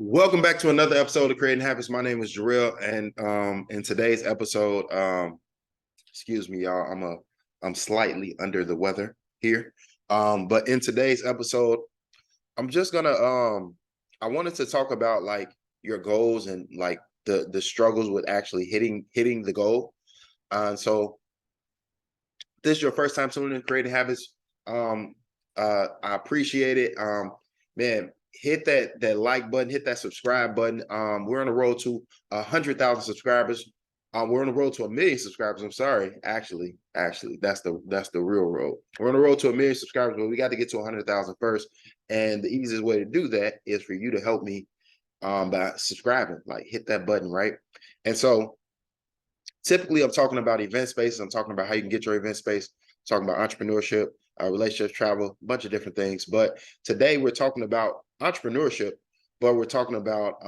Welcome back to another episode of Creating Habits. My name is Jarrell, and in today's episode, excuse me, y'all, I'm slightly under the weather here. But in today's episode, I'm just gonna I wanted to talk about like your goals and like the struggles with actually hitting the goal. So this is your first time tuning in Creating Habits. I appreciate it. Man, hit that like button, hit that subscribe button. We're on the road to 100,000 subscribers. We're on the road to 1 million subscribers. I'm sorry, actually, that's the real road. We're on the road to 1 million subscribers, but we got to get to 100,000 first. And the easiest way to do that is for you to help me by subscribing. Like hit that button, right? And so typically I'm talking about event spaces. I'm talking about how you can get your event space, talking about entrepreneurship, relationships, travel, a bunch of different things. But today we're talking about entrepreneurship, but we're talking about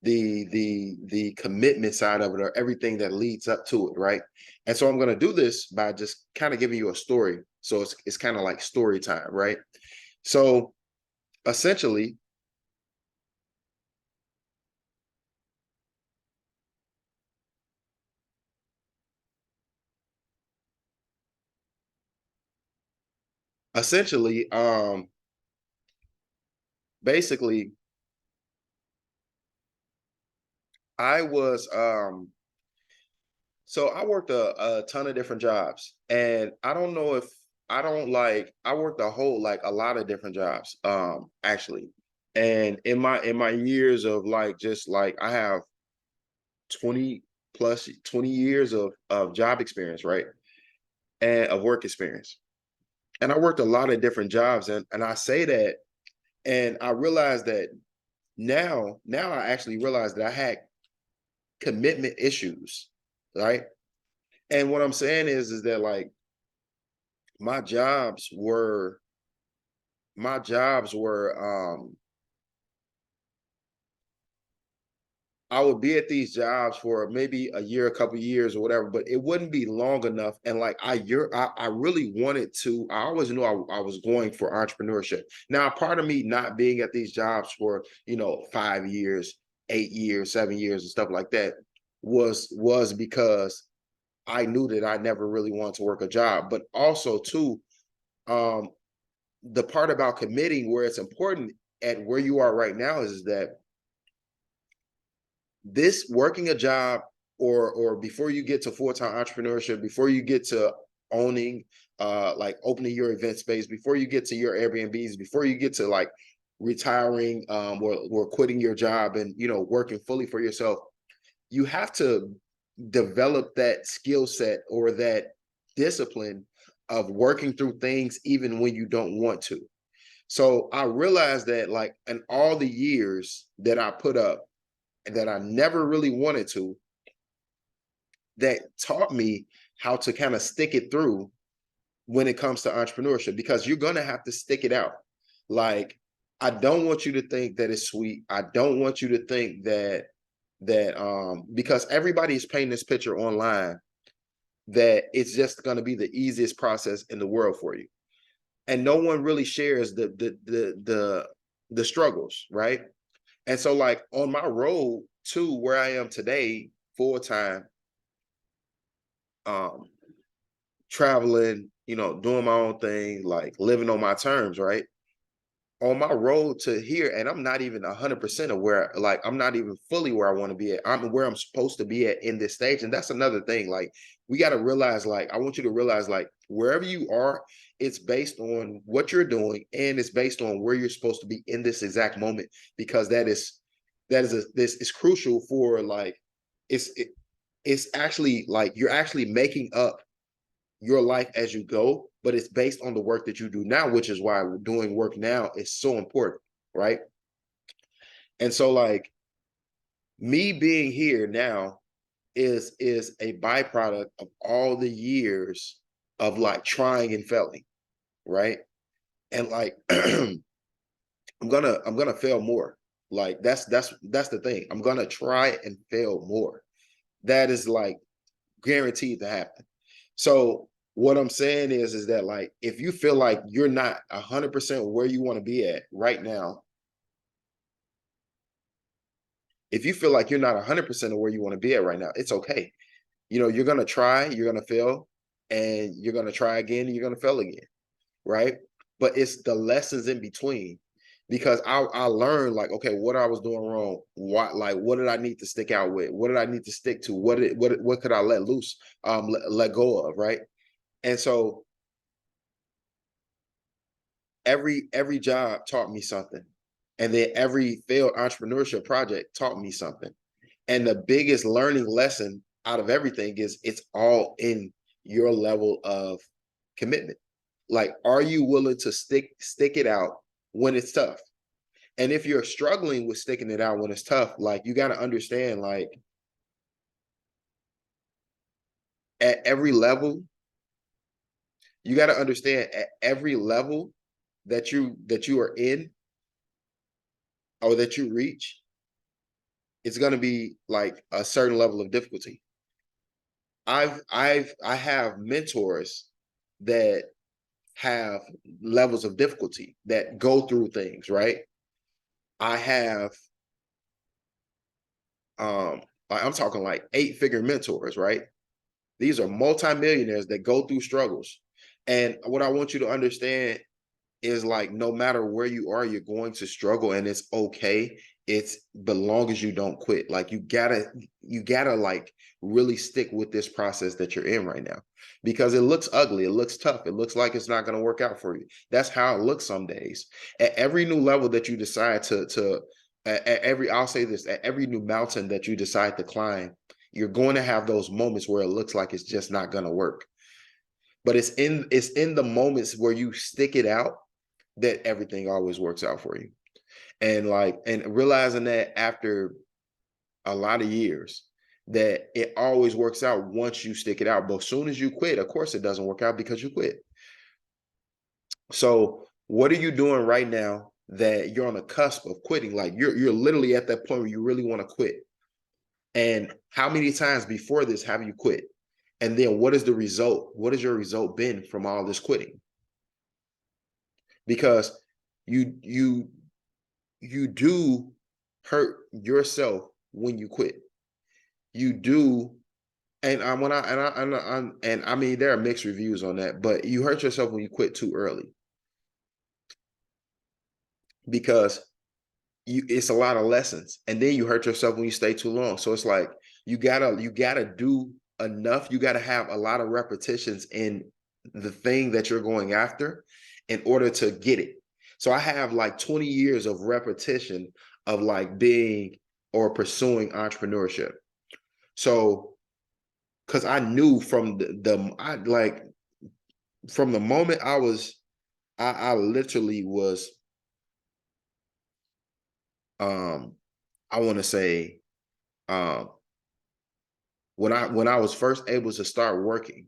the commitment side of it, or everything that leads up to it, right? And so I'm going to do this by just kind of giving you a story. So it's kind of like story time, right? So essentially, essentially, basically, I was so I worked a ton of different jobs, and I don't know if I worked a lot of different jobs, actually. And in my years of like just like I have 20 plus 20 years of job experience, right? And of work experience. And I worked a lot of different jobs, and I say that, and I realized that now I actually realized that I had commitment issues, right? And what I'm saying is that like my jobs were my jobs were I would be at these jobs for maybe a year, a couple of years or whatever, but it wouldn't be long enough. And like I really wanted to, I always knew I was going for entrepreneurship. Now, part of me not being at these jobs for, 5 years, 8 years, 7 years and stuff like that was because I knew that I never really wanted to work a job. But also too, um, the part about committing where it's important at where you are right now is that this working a job, or before you get to full-time entrepreneurship, before you get to owning like opening your event space, before you get to your Airbnbs, before you get to like retiring, or quitting your job and working fully for yourself, you have to develop that skill set or that discipline of working through things even when you don't want to. So I realized that like in all the years that I put up and that I never really wanted to, that taught me how to kind of stick it through when it comes to entrepreneurship, because you're going to have to stick it out. Like, I don't want you to think that it's sweet. I don't want you to think that because everybody's painting this picture online that it's just going to be the easiest process in the world for you. And no one really shares the struggles, right? And so like on my road to where I am today, full time, um, traveling, doing my own thing, like living on my terms, right? On my road to here, and I'm not even 100% of where, like, I'm not even fully where I want to be at. I'm where I'm supposed to be at in this stage. And that's another thing. Like, we got to realize, like, I want you to realize, like, wherever you are, it's based on what you're doing, and it's based on where you're supposed to be in this exact moment, because this is crucial for like, it's, it, it's actually like you're actually making up your life as you go, but it's based on the work that you do now, which is why doing work now is so important, right? And so like me being here now is a byproduct of all the years of like trying and failing, right? And like I'm gonna fail more. Like that's the thing. I'm gonna try and fail more. That is like guaranteed to happen. So what I'm saying is that like if you feel like you're not 100% where you want to be at right now, If you feel like you're not 100% of where you want to be at right now, it's okay. You know, you're going to try, you're going to fail, and you're going to try again, and you're going to fail again, right? But it's the lessons in between, because I learned, like, okay, what I was doing wrong, what did I need to stick out with, what did I need to stick to, what could I let loose, let go of, right? And so every job taught me something, and then every failed entrepreneurship project taught me something. And the biggest learning lesson out of everything is it's all in your level of commitment. Like, are you willing to stick it out when it's tough? And if you're struggling with sticking it out when it's tough, like, you got to understand, like, at every level, you got to understand at every level that you are in, or that you reach, it's going to be like a certain level of difficulty. I have mentors that have levels of difficulty, that go through things, right? I have I'm talking like 8-figure mentors, right? These are multimillionaires that go through struggles. And what I want you to understand is, like, no matter where you are, you're going to struggle, and it's okay. It's, but long as you don't quit, like, you gotta like really stick with this process that you're in right now, because it looks ugly, it looks tough, it looks like it's not going to work out for you. That's how it looks some days. At every new level that you decide I'll say this, at every new mountain that you decide to climb, you're going to have those moments where it looks like it's just not going to work. But it's in the moments where you stick it out that everything always works out for you. And realizing that after a lot of years, that it always works out once you stick it out. But as soon as you quit, of course it doesn't work out, because you quit. So what are you doing right now that you're on the cusp of quitting? Like, you're literally at that point where you really want to quit. And how many times before this have you quit? And then what is the result? What has your result been from all this quitting? Because you do hurt yourself when you quit. You do. And I mean, there are mixed reviews on that, but you hurt yourself when you quit too early, because it's a lot of lessons, and then you hurt yourself when you stay too long. So it's like, you gotta do enough. You gotta have a lot of repetitions in the thing that you're going after in order to get it. So I have like 20 years of repetition of like being or pursuing entrepreneurship. So, because I knew from from the moment I literally was, I want to say, um, when I was first able to start working,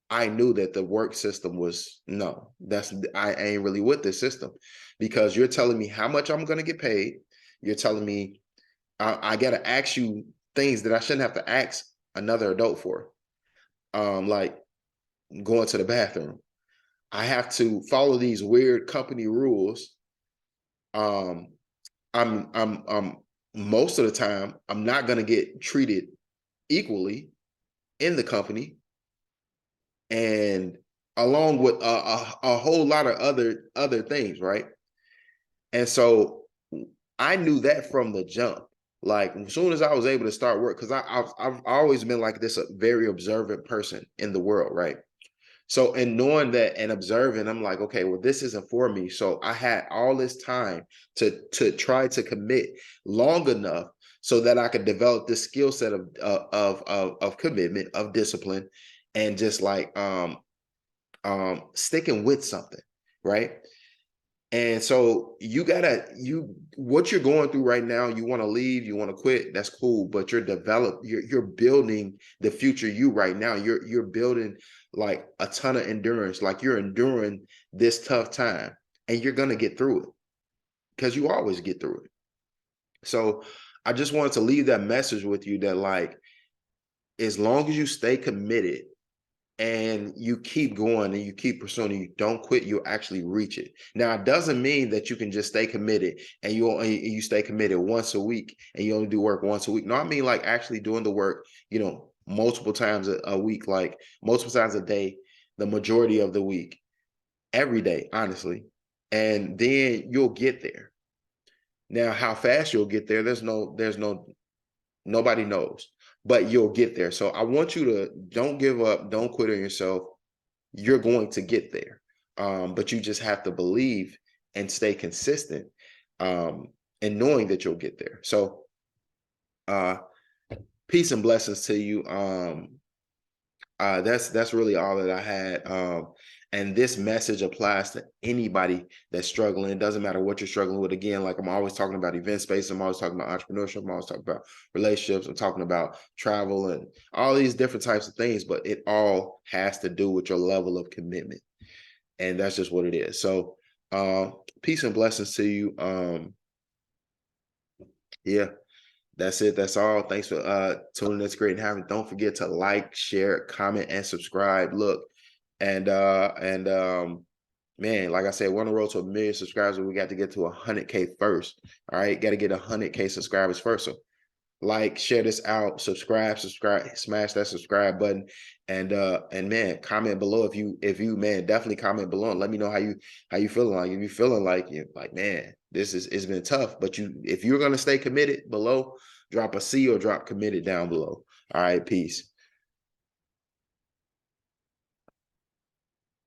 I knew that the work system was, no, I ain't really with this system, because you're telling me how much I'm going to get paid. You're telling me I got to ask you things that I shouldn't have to ask another adult for. Like going to the bathroom. I have to follow these weird company rules. Um, I'm most of the time I'm not going to get treated equally in the company, and along with a whole lot of other things, right? And so I knew that from the jump. Like, as soon as I was able to start work, because I've always been like this, a very observant person in the world, right? So, and knowing that and observing, I'm like, okay, well, this isn't for me. So I had all this time to try to commit long enough so that I could develop this skill set of commitment, of discipline, and just like sticking with something, right? And so what you're going through right now, you want to leave, you want to quit, that's cool, but you're building the future you right now. You're building like a ton of endurance, like you're enduring this tough time, and you're gonna get through it, because you always get through it. So I just wanted to leave that message with you, that like, as long as you stay committed and you keep going and you keep pursuing, you don't quit, you'll actually reach it. Now, it doesn't mean that you can just stay committed and you stay committed once a week and you only do work once a week. No, I mean like actually doing the work, multiple times a week, like multiple times a day, the majority of the week, every day, honestly. And then you'll get there. Now, how fast you'll get there, nobody knows, but you'll get there. So I want you to don't give up, don't quit on yourself. You're going to get there. But you just have to believe and stay consistent, and knowing that you'll get there. So peace and blessings to you. That's really all that I had. And this message applies to anybody that's struggling. It doesn't matter what you're struggling with. Again, like I'm always talking about event space. I'm always talking about entrepreneurship. I'm always talking about relationships. I'm talking about travel and all these different types of things, but it all has to do with your level of commitment. And that's just what it is. So peace and blessings to you. Yeah. That's it. That's all. Thanks for tuning. That's great and having. Don't forget to like, share, comment, and subscribe. Look, and man, like I said, we're on the road to 1 million subscribers. We got to get to 100K first. All right, got to get 100K subscribers first. So like, share this out, subscribe, smash that subscribe button, and man, comment below if you man, definitely comment below and let me know how you feeling. Like if you feeling like man, it's been tough, but if you're gonna stay committed, below drop a C or drop committed down below. All right, peace.